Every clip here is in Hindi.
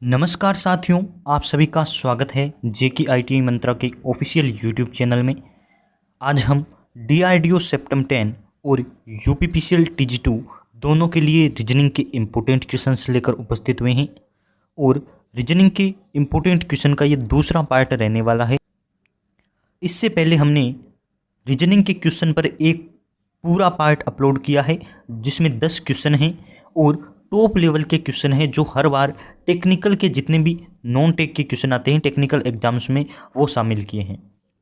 नमस्कार साथियों, आप सभी का स्वागत है जेके आईटीआई मंत्रा के ऑफिशियल यूट्यूब चैनल में। आज हम डीआरडीओ सेप्टम 10 और यूपीपीसीएल टीजी2 दोनों के लिए रीजनिंग के इम्पोर्टेंट क्वेश्चंस लेकर उपस्थित हुए हैं और रीजनिंग के इम्पोर्टेंट क्वेश्चन का ये दूसरा पार्ट रहने वाला है। इससे पहले हमने रीजनिंग के क्वेश्चन पर एक पूरा पार्ट अपलोड किया है जिसमें 10 क्वेश्चन हैं और टॉप लेवल के क्वेश्चन हैं जो हर बार टेक्निकल के जितने भी नॉन टेक के क्वेश्चन आते हैं टेक्निकल एग्जाम्स में वो शामिल किए हैं।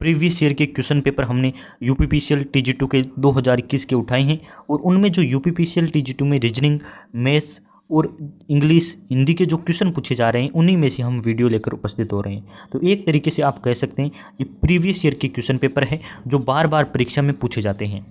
प्रीवियस ईयर के क्वेश्चन पेपर हमने यूपीपीसीएल टीजी2 के 2021 के उठाए हैं और उनमें जो यूपीपीसीएल टीजी2 में रीजनिंग, मैथ्स और इंग्लिश, हिंदी के जो क्वेश्चन पूछे जा रहे हैं उन्हीं में से हम वीडियो लेकर उपस्थित हो रहे हैं। तो एक तरीके से आप कह सकते हैं ये प्रीवियस ईयर के क्वेश्चन पेपर है जो बार बार परीक्षा में पूछे जाते हैं।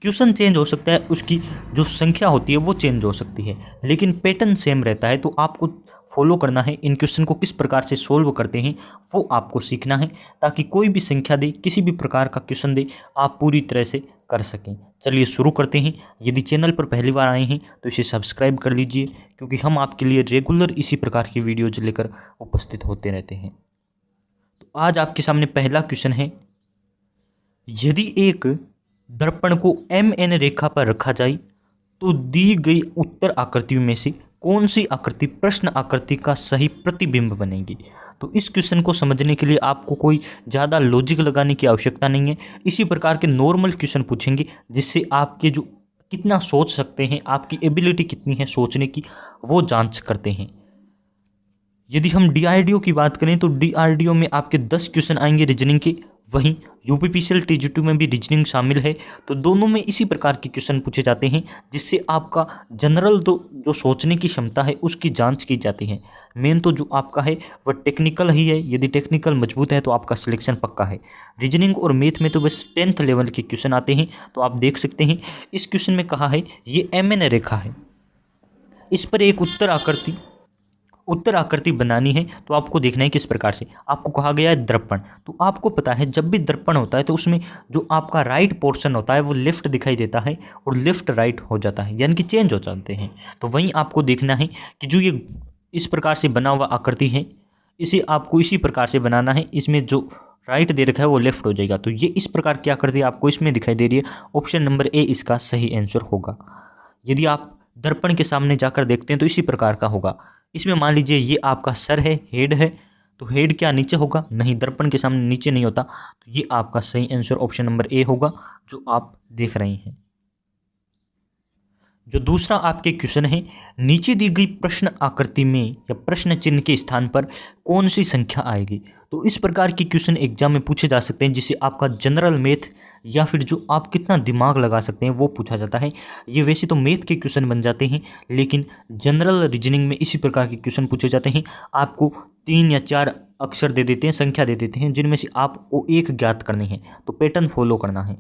क्वेश्चन चेंज हो सकता है, उसकी जो संख्या होती है वो चेंज हो सकती है, लेकिन पैटर्न सेम रहता है। तो आपको फॉलो करना है, इन क्वेश्चन को किस प्रकार से सोल्व करते हैं वो आपको सीखना है ताकि कोई भी संख्या दे, किसी भी प्रकार का क्वेश्चन दे, आप पूरी तरह से कर सकें। चलिए शुरू करते हैं। यदि चैनल पर पहली बार आए हैं तो इसे सब्सक्राइब कर लीजिए क्योंकि हम आपके लिए रेगुलर इसी प्रकार की वीडियोज लेकर उपस्थित होते रहते हैं। तो आज आपके सामने पहला क्वेश्चन है, यदि एक दर्पण को MN रेखा पर रखा जाए तो दी गई उत्तर आकृतियों में से कौन सी आकृति प्रश्न आकृति का सही प्रतिबिंब बनेगी। तो इस क्वेश्चन को समझने के लिए आपको कोई ज़्यादा लॉजिक लगाने की आवश्यकता नहीं है। इसी प्रकार के नॉर्मल क्वेश्चन पूछेंगे जिससे आपके जो कितना सोच सकते हैं, आपकी एबिलिटी कितनी है सोचने की, वो जांच करते हैं। यदि हम डीआरडीओ की बात करें तो डीआरडीओ में आपके 10 क्वेश्चन आएंगे रीजनिंग के, वहीं यूपीपीसीएल टीजी2 में भी रीजनिंग शामिल है। तो दोनों में इसी प्रकार के क्वेश्चन पूछे जाते हैं जिससे आपका जनरल जो सोचने की क्षमता है उसकी जांच की जाती है। मेन तो जो आपका है वह टेक्निकल ही है, यदि टेक्निकल मजबूत है तो आपका सिलेक्शन पक्का है। रीजनिंग और मैथ में तो बस 10th लेवल के क्वेश्चन आते हैं। तो आप देख सकते हैं इस क्वेश्चन में कहा है ये MN रेखा है, इस पर एक उत्तर आकृति बनानी है। तो आपको देखना है किस प्रकार से। आपको कहा गया है दर्पण, तो आपको पता है जब भी दर्पण होता है तो उसमें जो आपका राइट पोर्शन होता है वो लेफ्ट दिखाई देता है और लेफ्ट राइट हो जाता है, यानी कि चेंज हो जाते हैं। तो वहीं आपको देखना है कि जो ये इस प्रकार से बना हुआ आकृति है इसे आपको इसी प्रकार से बनाना है। इसमें जो राइट दे रखा है वो लेफ्ट हो जाएगा। तो ये इस प्रकार की आकृति आपको इसमें दिखाई दे रही है। ऑप्शन नंबर ए इसका सही आंसर होगा। यदि आप दर्पण के सामने जाकर देखते हैं तो इसी प्रकार का होगा। इसमें मान लीजिए ये आपका सर है, हेड है, तो हेड क्या नीचे होगा? नहीं, दर्पण के सामने नीचे नहीं होता। तो ये आपका सही आंसर ऑप्शन नंबर ए होगा जो आप देख रहे हैं। जो दूसरा आपके क्वेश्चन है, नीचे दी गई प्रश्न आकृति में या प्रश्न चिन्ह के स्थान पर कौन सी संख्या आएगी। तो इस प्रकार के क्वेश्चन एग्जाम में पूछे जा सकते हैं जिससे आपका जनरल मैथ या फिर जो आप कितना दिमाग लगा सकते हैं वो पूछा जाता है। ये वैसे तो मैथ के क्वेश्चन बन जाते हैं लेकिन जनरल रीजनिंग में इसी प्रकार के क्वेश्चन पूछे जाते हैं। आपको 3 या 4 अक्षर दे देते हैं, संख्या दे देते हैं, जिनमें से आपको एक ज्ञात करनी है। तो पैटर्न फॉलो करना है।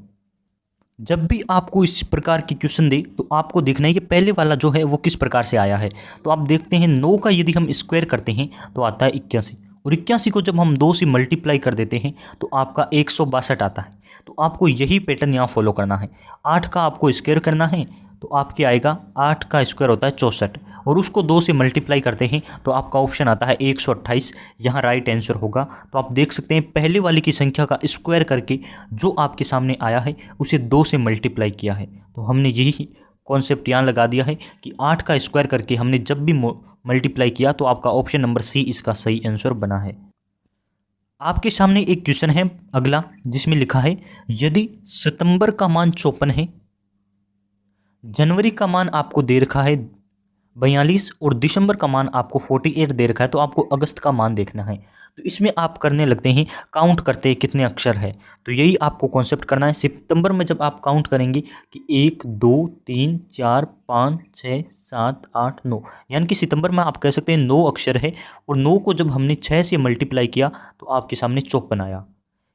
जब भी आपको इस प्रकार की क्वेश्चन दे तो आपको देखना है कि पहले वाला जो है वो किस प्रकार से आया है। तो आप देखते हैं 9 का यदि हम स्क्वायर करते हैं तो आता है 81, और 81 को जब हम 2 से मल्टीप्लाई कर देते हैं तो आपका 162 आता है। तो आपको यही पैटर्न यहाँ फॉलो करना है। 8 का आपको स्क्वायर करना है तो आपके आएगा 8 का स्क्वायर होता है 64, और उसको 2 से मल्टीप्लाई करते हैं तो आपका ऑप्शन आता है 128। यहाँ राइट आंसर होगा। तो आप देख सकते हैं पहले वाले की संख्या का स्क्वायर करके जो आपके सामने आया है उसे 2 से मल्टीप्लाई किया है। तो हमने यही कॉन्सेप्ट यहाँ लगा दिया है कि 8 का स्क्वायर करके हमने जब भी मल्टीप्लाई किया तो आपका ऑप्शन नंबर सी इसका सही आंसर बना है। आपके सामने एक क्वेश्चन है अगला जिसमें लिखा है, यदि सितंबर का मान 54 है, जनवरी का मान आपको दे रखा है 42 और दिसंबर का मान आपको 48 दे रखा है, तो आपको अगस्त का मान देखना है। तो इसमें आप करने लगते हैं काउंट करते हैं कितने अक्षर है। तो यही आपको कॉन्सेप्ट करना है। सितंबर में जब आप काउंट करेंगे कि 1 2 3 4 5 6 7 8 9, यानी कि सितंबर में आप कह सकते हैं 9 अक्षर है, और 9 को जब हमने 6 से मल्टीप्लाई किया तो आपके सामने 54 आया।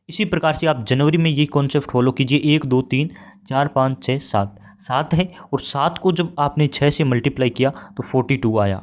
इसी प्रकार से आप जनवरी में ये कॉन्सेप्ट फॉलो कीजिए। 1 2 3 4 5 6 7 है, और 7 को जब आपने 6 से मल्टीप्लाई किया तो 42 आया।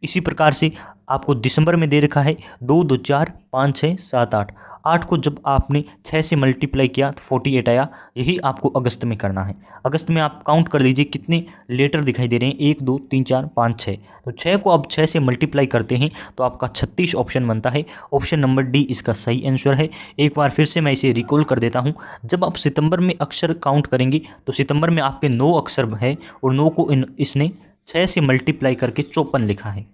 इसी प्रकार से आपको दिसंबर में दे रखा है 2 2 4 5 6 7 8। 8 को जब आपने 6 से मल्टीप्लाई किया तो 48 आया। यही आपको अगस्त में करना है। अगस्त में आप काउंट कर लीजिए कितने लेटर दिखाई दे रहे हैं, 1 2 3 4 5 6। तो 6 को आप 6 से मल्टीप्लाई करते हैं तो आपका 36 ऑप्शन बनता है। ऑप्शन नंबर डी इसका सही आंसर है। एक बार फिर से मैं इसे रिकॉल कर देता हूँ। जब आप सितंबर में अक्षर काउंट करेंगे तो सितंबर में आपके 9 अक्षर है और 9 को इसने 6 से मल्टीप्लाई करके 54 लिखा है।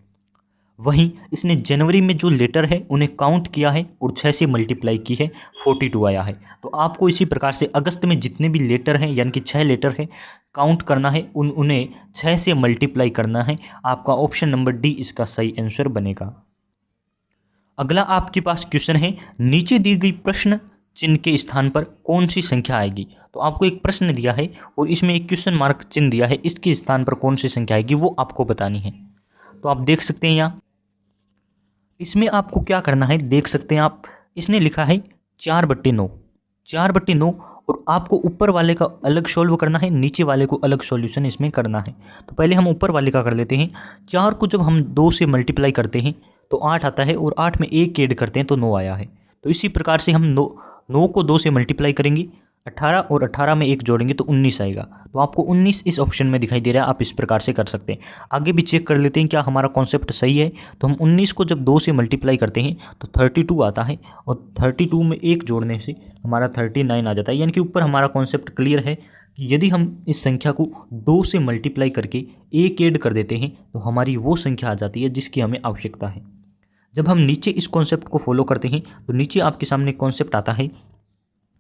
वहीं इसने जनवरी में जो लेटर है उन्हें काउंट किया है और 6 से मल्टीप्लाई की है, 42 आया है। तो आपको इसी प्रकार से अगस्त में जितने भी लेटर हैं यानी कि 6 लेटर है काउंट करना है, उन्हें 6 से मल्टीप्लाई करना है। आपका ऑप्शन नंबर डी इसका सही आंसर बनेगा। अगला आपके पास क्वेश्चन है, नीचे दी गई प्रश्न चिन्ह के स्थान पर कौन सी संख्या आएगी। तो आपको एक प्रश्न दिया है और इसमें एक क्वेश्चन मार्क चिन्ह दिया है, इसके स्थान पर कौन सी संख्या आएगी वो आपको बतानी है। तो आप देख सकते हैं यहाँ इसमें आपको क्या करना है, देख सकते हैं आप, इसने लिखा है 4/9, 4/9 और आपको ऊपर वाले का अलग सॉल्व करना है, नीचे वाले को अलग सॉल्यूशन इसमें करना है। तो पहले हम ऊपर वाले का कर लेते हैं। 4 को जब हम 2 से मल्टीप्लाई करते हैं तो 8 आता है और 8 में 1 ऐड करते हैं तो 9 आया है। तो इसी प्रकार से हम 9 को 2 से मल्टीप्लाई करेंगे, 18 और 18 में 1 जोड़ेंगे तो 19 आएगा। तो आपको 19 इस ऑप्शन में दिखाई दे रहा है। आप इस प्रकार से कर सकते हैं। आगे भी चेक कर लेते हैं क्या हमारा कॉन्सेप्ट सही है। तो हम 19 को जब 2 से मल्टीप्लाई करते हैं तो 32 आता है और 32 में 1 जोड़ने से हमारा 39 आ जाता है। यानी कि ऊपर हमारा कॉन्सेप्ट क्लियर है कि यदि हम इस संख्या को 2 से मल्टीप्लाई करके 1 ऐड कर देते हैं तो हमारी वो संख्या आ जाती है जिसकी हमें आवश्यकता है। जब हम नीचे इस कॉन्सेप्ट को फॉलो करते हैं तो नीचे आपके सामने कॉन्सेप्ट आता है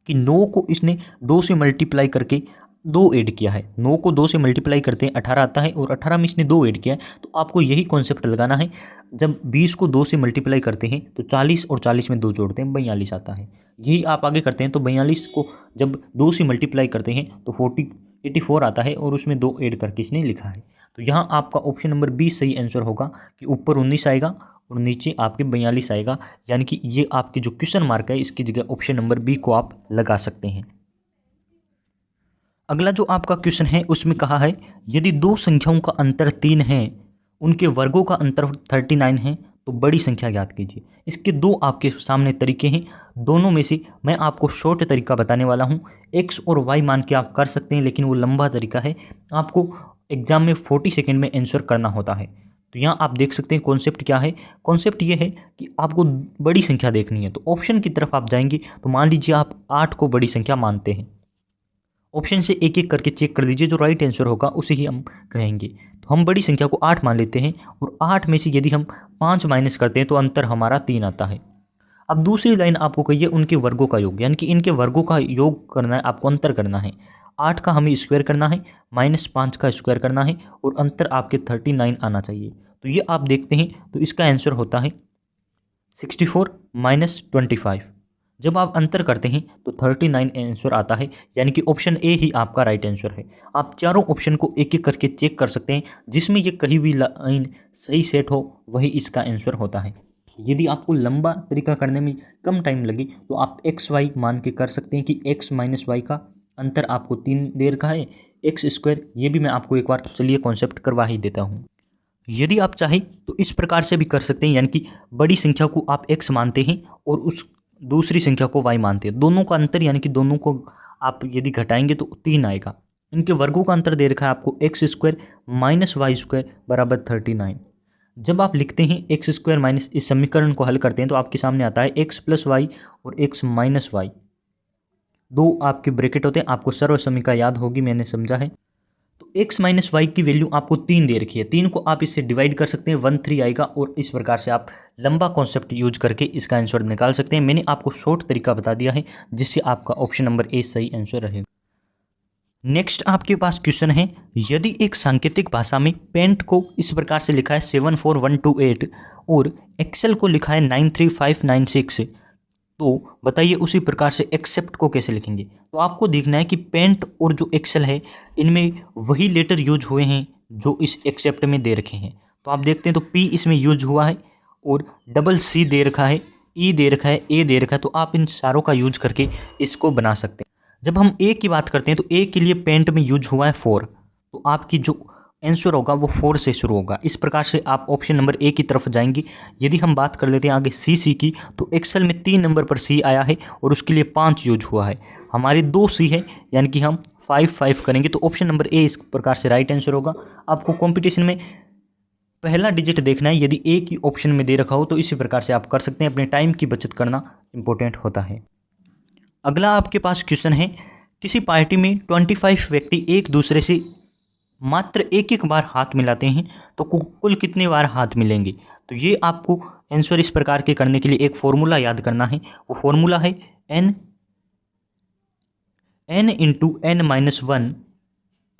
कि 9 को इसने 2 से मल्टीप्लाई करके 2 ऐड किया है। 9 को 2 से मल्टीप्लाई करते हैं 18 आता है और 18 में इसने 2 ऐड किया है। तो आपको यही कॉन्सेप्ट लगाना है। जब 20 को 2 से मल्टीप्लाई करते हैं तो 40 और 40 में 2 जोड़ते हैं 42 आता है। यही आप आगे करते हैं तो 42 को जब 2 से मल्टीप्लाई करते हैं तो 84 आता है और उसमें 2 ऐड करके इसने लिखा है। तो यहाँ आपका ऑप्शन नंबर बी सही आंसर होगा कि ऊपर 19 आएगा और नीचे आपके 42 आएगा। यानी कि ये आपके जो क्वेश्चन मार्क है इसकी जगह ऑप्शन नंबर बी को आप लगा सकते हैं। अगला जो आपका क्वेश्चन है उसमें कहा है, यदि 2 संख्याओं का अंतर 3 है, उनके वर्गों का अंतर 39 है तो बड़ी संख्या ज्ञात कीजिए। इसके 2 आपके सामने तरीके हैं। दोनों में से मैं आपको शॉर्ट तरीका बताने वाला हूँ। एक्स और वाई मान के आप कर सकते हैं लेकिन वो लंबा तरीका है। आपको एग्जाम में 40 सेकेंड में आंसर करना होता है। तो यहाँ आप देख सकते हैं कॉन्सेप्ट क्या है। कॉन्सेप्ट ये है कि आपको बड़ी संख्या देखनी है। तो ऑप्शन की तरफ आप जाएंगे तो मान लीजिए आप 8 को बड़ी संख्या मानते हैं। ऑप्शन से एक एक करके चेक कर लीजिए, जो राइट आंसर होगा उसे ही हम कहेंगे। तो हम बड़ी संख्या को 8 मान लेते हैं और 8 में से यदि हम 5 माइनस करते हैं तो अंतर हमारा 3 आता है। अब दूसरी लाइन आपको कहिए उनके वर्गों का योग, यानी कि इनके वर्गों का योग करना है, आपको अंतर करना है। 8 का हमें स्क्वायर करना है, -5 का स्क्वायर करना है और अंतर आपके 39 आना चाहिए। तो ये आप देखते हैं तो इसका आंसर होता है 64 - 25। जब आप अंतर करते हैं तो 39 आंसर आता है। यानी कि ऑप्शन ए ही आपका राइट आंसर है। आप चारों ऑप्शन को एक एक करके चेक कर सकते हैं, जिसमें ये कहीं भी लाइन सही सेट हो वही इसका आंसर होता है। यदि आपको लंबा तरीका करने में कम टाइम लगे तो आप एक्स वाई मान के कर सकते हैं कि x - y का अंतर आपको 3 दे रखा है, एक्स स्क्वायर। ये भी मैं आपको एक बार चलिए कॉन्सेप्ट करवा ही देता हूँ। यदि आप चाहें तो इस प्रकार से भी कर सकते हैं, यानी कि बड़ी संख्या को आप x मानते हैं और उस दूसरी संख्या को y मानते हैं। दोनों का अंतर यानी कि दोनों को आप यदि घटाएंगे तो 3 आएगा। इनके वर्गों का अंतर दे रखा है आपको x² - y² बराबर 39। जब आप लिखते हैं x² इस समीकरण को हल करते हैं तो आपके सामने आता है x + y और x - y। 2 आपके ब्रैकेट होते हैं। आपको सर्व समीकरण याद होगी, मैंने समझा है। तो x - y की वैल्यू आपको 3 दे रखी है। 3 को आप इससे डिवाइड कर सकते हैं, 13 आएगा और इस प्रकार से आप लंबा कॉन्सेप्ट यूज करके इसका आंसर निकाल सकते हैं। मैंने आपको शॉर्ट तरीका बता दिया है जिससे आपका ऑप्शन नंबर ए सही आंसर रहेगा। नेक्स्ट आपके पास क्वेश्चन है, यदि एक सांकेतिक भाषा में पेंट को इस प्रकार से लिखा है 74128 और एक्सेल को लिखा है 93596, तो बताइए उसी प्रकार से एक्सेप्ट को कैसे लिखेंगे। तो आपको देखना है कि पेंट और जो एक्सेल है इनमें वही लेटर यूज हुए हैं जो इस एक्सेप्ट में दे रखे हैं। तो आप देखते हैं तो पी इसमें यूज हुआ है और $C दे रखा है, ई दे रखा है, ए दे रखा है। तो आप इन सारों का यूज करके इसको बना सकते हैं। जब हम ए की बात करते हैं तो ए के लिए पेंट में यूज हुआ है 4। तो आपकी जो आंसर होगा वो 4 से शुरू होगा। इस प्रकार से आप ऑप्शन नंबर ए की तरफ जाएंगे। यदि हम बात कर लेते हैं आगे सी की, तो एक्सेल में 3 नंबर पर सी आया है और उसके लिए 5 यूज हुआ है। हमारी 2 सी है, यानी कि हम 5 करेंगे, तो ऑप्शन नंबर ए इस प्रकार से राइट आंसर होगा। आपको कॉम्पिटिशन में पहला डिजिट देखना है, यदि ए की ऑप्शन में दे रखा हो तो इसी प्रकार से आप कर सकते हैं। अपने टाइम की बचत करना इंपॉर्टेंट होता है। अगला आपके पास क्वेश्चन है, किसी पार्टी में 25 व्यक्ति एक दूसरे से मात्र एक बार हाथ मिलाते हैं तो कुल कितनी बार हाथ मिलेंगे। तो ये आपको आंसर इस प्रकार के करने के लिए एक फॉर्मूला याद करना है। वो फॉर्मूला है n इंटू n माइनस 1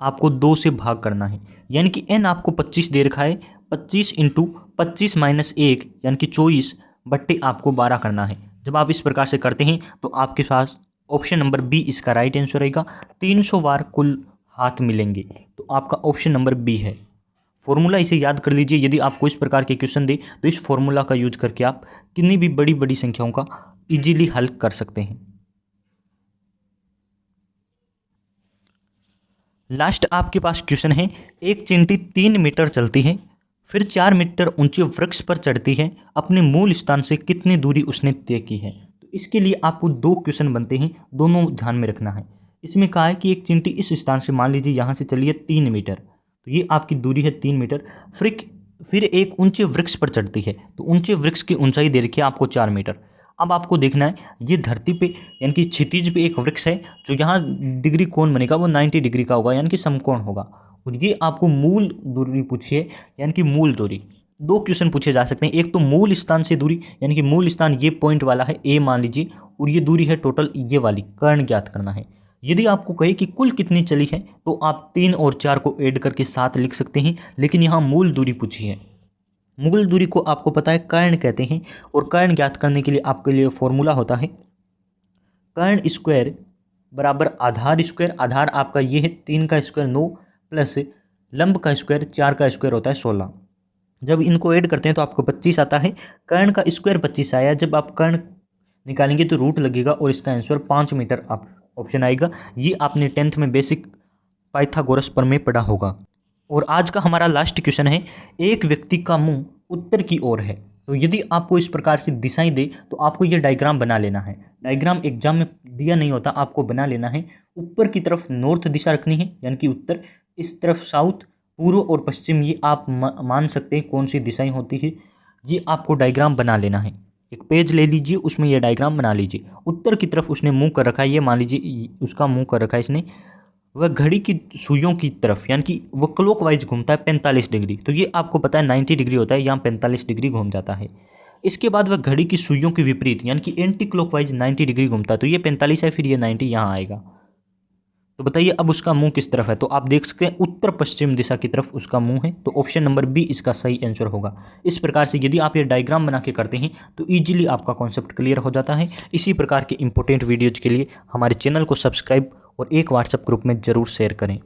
आपको 2 से भाग करना है, यानी कि n आपको 25 दे रखा है, 25 इंटू 25 माइनस 1 यानी कि 24 बट्टे आपको 12 करना है। जब आप इस प्रकार से करते हैं तो आपके पास ऑप्शन नंबर बी इसका राइट आंसर रहेगा। 300 बार कुल हाथ मिलेंगे, तो आपका ऑप्शन नंबर बी है। फॉर्मूला इसे याद कर लीजिए। यदि आपको इस प्रकार के क्वेश्चन दे तो इस फॉर्मूला का यूज करके आप कितनी भी बड़ी बड़ी संख्याओं का इजीली हल कर सकते हैं। लास्ट आपके पास क्वेश्चन है, एक चींटी 3 मीटर चलती है, फिर 4 मीटर ऊंचे वृक्ष पर चढ़ती है, अपने मूल स्थान से कितनी दूरी उसने तय की है। तो इसके लिए आपको 2 क्वेश्चन बनते हैं, दोनों ध्यान में रखना है। इसमें कहा है कि एक चींटी इस स्थान से, मान लीजिए यहाँ से चलिए 3 मीटर, तो ये आपकी दूरी है 3 मीटर। फिर एक ऊंचे वृक्ष पर चढ़ती है, तो ऊंचे वृक्ष की ऊंचाई दे रखी है आपको 4 मीटर। अब आपको देखना है, ये धरती पे यानी कि क्षितिज पे एक वृक्ष है, जो यहाँ डिग्री कोण बनेगा वो 90 डिग्री का होगा, यानी कि समकोण होगा। और ये आपको मूल दूरी पूछी है, यानी कि मूल दूरी। 2 क्वेश्चन पूछे जा सकते हैं, एक तो मूल स्थान से दूरी, यानी कि मूल स्थान ये पॉइंट वाला है ए मान लीजिए, और ये दूरी है टोटल ये वाली, कर्ण ज्ञात करना है। यदि आपको कहे कि कुल कितनी चली है तो आप 3 और 4 को ऐड करके 7 लिख सकते हैं, लेकिन यहाँ मूल दूरी पूछी है। मूल दूरी को आपको पता है कर्ण कहते हैं, और कर्ण ज्ञात करने के लिए आपके लिए फॉर्मूला होता है कर्ण स्क्वायर बराबर आधार स्क्वायर। आधार आपका ये है 3 का स्क्वायर 9 प्लस लंब का स्क्वायर 4 का स्क्वायर होता है 16। जब इनको ऐड करते हैं तो आपको 25 आता है। कर्ण का स्क्वायर 25 आया, जब आप कर्ण निकालेंगे तो रूट लगेगा और इसका आंसर 5 मीटर आप ऑप्शन आएगा। ये आपने 10th में बेसिक पाइथागोरस पर में पढ़ा होगा। और आज का हमारा लास्ट क्वेश्चन है, एक व्यक्ति का मुंह उत्तर की ओर है, तो यदि आपको इस प्रकार से दिशाएं दे तो आपको ये डायग्राम बना लेना है। डायग्राम एग्जाम में दिया नहीं होता, आपको बना लेना है। ऊपर की तरफ नॉर्थ दिशा रखनी है, यानी कि उत्तर, इस तरफ साउथ, पूर्व और पश्चिम, ये आप मान सकते हैं कौन सी दिशाएं होती है। ये आपको डायग्राम बना लेना है। एक पेज ले लीजिए, उसमें यह डायग्राम बना लीजिए। उत्तर की तरफ उसने मुंह कर रखा है, ये मान लीजिए उसका मुंह कर रखा है इसने, वह घड़ी की सुइयों की तरफ, यानी कि वह क्लॉकवाइज घूमता है 45 डिग्री। तो ये आपको पता है 90 डिग्री होता है, यहाँ 45 डिग्री घूम जाता है। इसके बाद वह घड़ी की सुइयों के विपरीत, यानी कि एंटी क्लॉकवाइज 90 डिग्री घूमता है, तो ये 45 है, फिर ये 90 यहाँ आएगा। तो बताइए अब उसका मुंह किस तरफ है। तो आप देख सकते हैं उत्तर पश्चिम दिशा की तरफ उसका मुंह है, तो ऑप्शन नंबर बी इसका सही आंसर होगा। इस प्रकार से यदि आप ये डायग्राम बना के करते हैं तो इजीली आपका कॉन्सेप्ट क्लियर हो जाता है। इसी प्रकार के इंपॉर्टेंट वीडियोज के लिए हमारे चैनल को सब्सक्राइब और एक व्हाट्सएप ग्रुप में ज़रूर शेयर करें।